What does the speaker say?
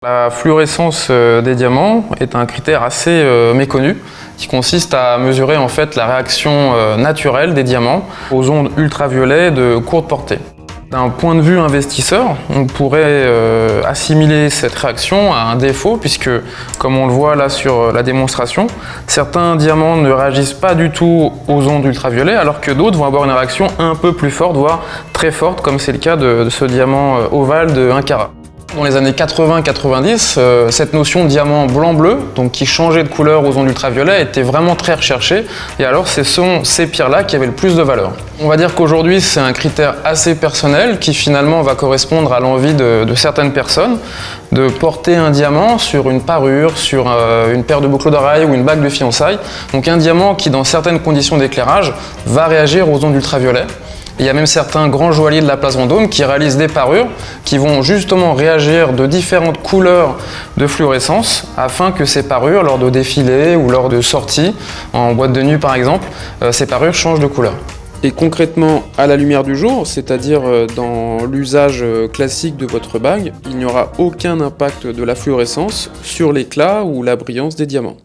La fluorescence des diamants est un critère assez méconnu qui consiste à mesurer en fait la réaction naturelle des diamants aux ondes ultraviolets de courte portée. D'un point de vue investisseur, on pourrait assimiler cette réaction à un défaut puisque, comme on le voit là sur la démonstration, certains diamants ne réagissent pas du tout aux ondes ultraviolets alors que d'autres vont avoir une réaction un peu plus forte, voire très forte, comme c'est le cas de ce diamant ovale de 1 carat. Dans les années 80-90, cette notion de diamant blanc-bleu, donc qui changeait de couleur aux ondes ultraviolets, était vraiment très recherchée. Et alors, ce sont ces pierres-là qui avaient le plus de valeur. On va dire qu'aujourd'hui, c'est un critère assez personnel qui finalement va correspondre à l'envie de certaines personnes de porter un diamant sur une parure, sur une paire de boucles d'oreilles ou une bague de fiançailles. Donc un diamant qui, dans certaines conditions d'éclairage, va réagir aux ondes ultraviolets. Il y a même certains grands joailliers de la place Vendôme qui réalisent des parures qui vont justement réagir de différentes couleurs de fluorescence afin que ces parures, lors de défilés ou lors de sorties, en boîte de nuit par exemple, ces parures changent de couleur. Et concrètement, à la lumière du jour, c'est-à-dire dans l'usage classique de votre bague, il n'y aura aucun impact de la fluorescence sur l'éclat ou la brillance des diamants.